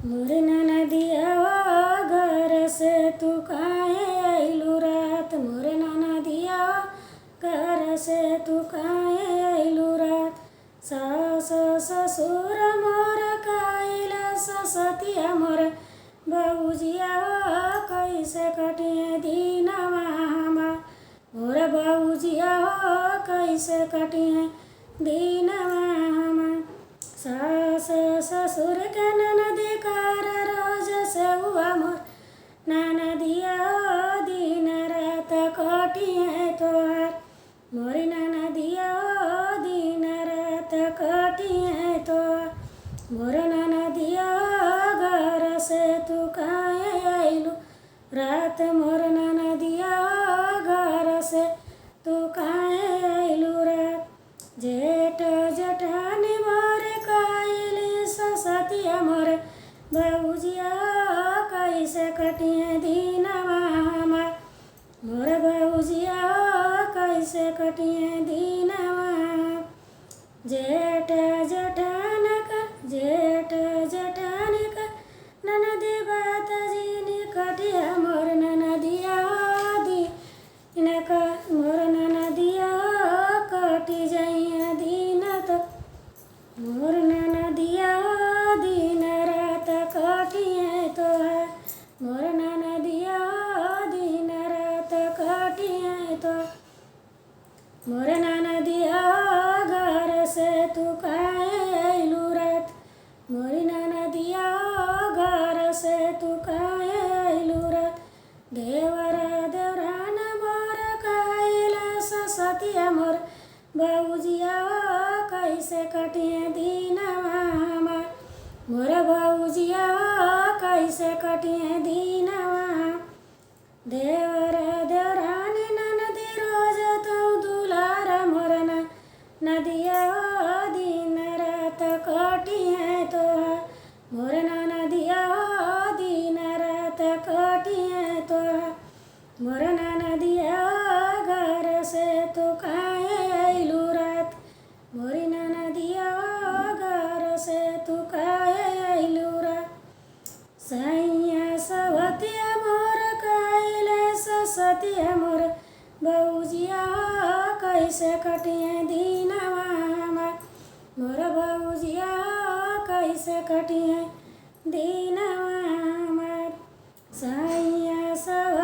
मोरे ननदिया घर से तू काहे अइलू रात। मोरे ननदिया घर से तू काहे अइलू रात। सास ससुर मोर काइला ससतिया मोर बबुजिया कैसे कटिए दीनवा हमार। मोर बबुजिया कैसे कटिए दीनवा हमार। सास ससुर के ननदी कार रोज से हुआ मोर ननदिया दिन रात कटिए तोहार। मोरी ननदिया दिन रात कटिए तोहार। मोर ननदिया घर से तू काहे अइलू रात। मोर ननदिया घर से तू काहे अइलू रात। जेठ जेठानी मोर काइली ससतिया मोर बबुजिया कैसे कटिए दीनवा हमार। मोर बबुजिया कैसे कटिए दीनवा। जेठ जेठानी का ननदी बात जीनी कटिया मोर ननदिया दीन का। मोर ननदिया कटि जाइया दीन तो। मोर ननदिया दिन रात कटिए तोहार। मोर ननदिया दिन रात कटिए तो। मोर ननदिया घर से तू काहे अइलू रात। मोरी ननदिया घर से तू काहे अइलू रात। देवरान मोर काइला ससतिया मोर बबुजिया कैसे कटिए दीनवा हमार। मोर बबुजिया कैसे कटिए दीनवा। देवरान ननदी रोज तो दुलार मोर नदिया दिन रात कटिए तोहार। मोर ननदिया दिन रात कटिए तोहार। मोर ननदिया घर से तू काहे अइलू रात। मोरी ननदिया घर से तू काहे अइलू रात। सैया सवतिया मोर काइले ससतिया मोर बबुजिया कैसे कटिए दीनवा हमार। मोर बबुजिया कैसे कटिए दीनवा हमार। सैया सव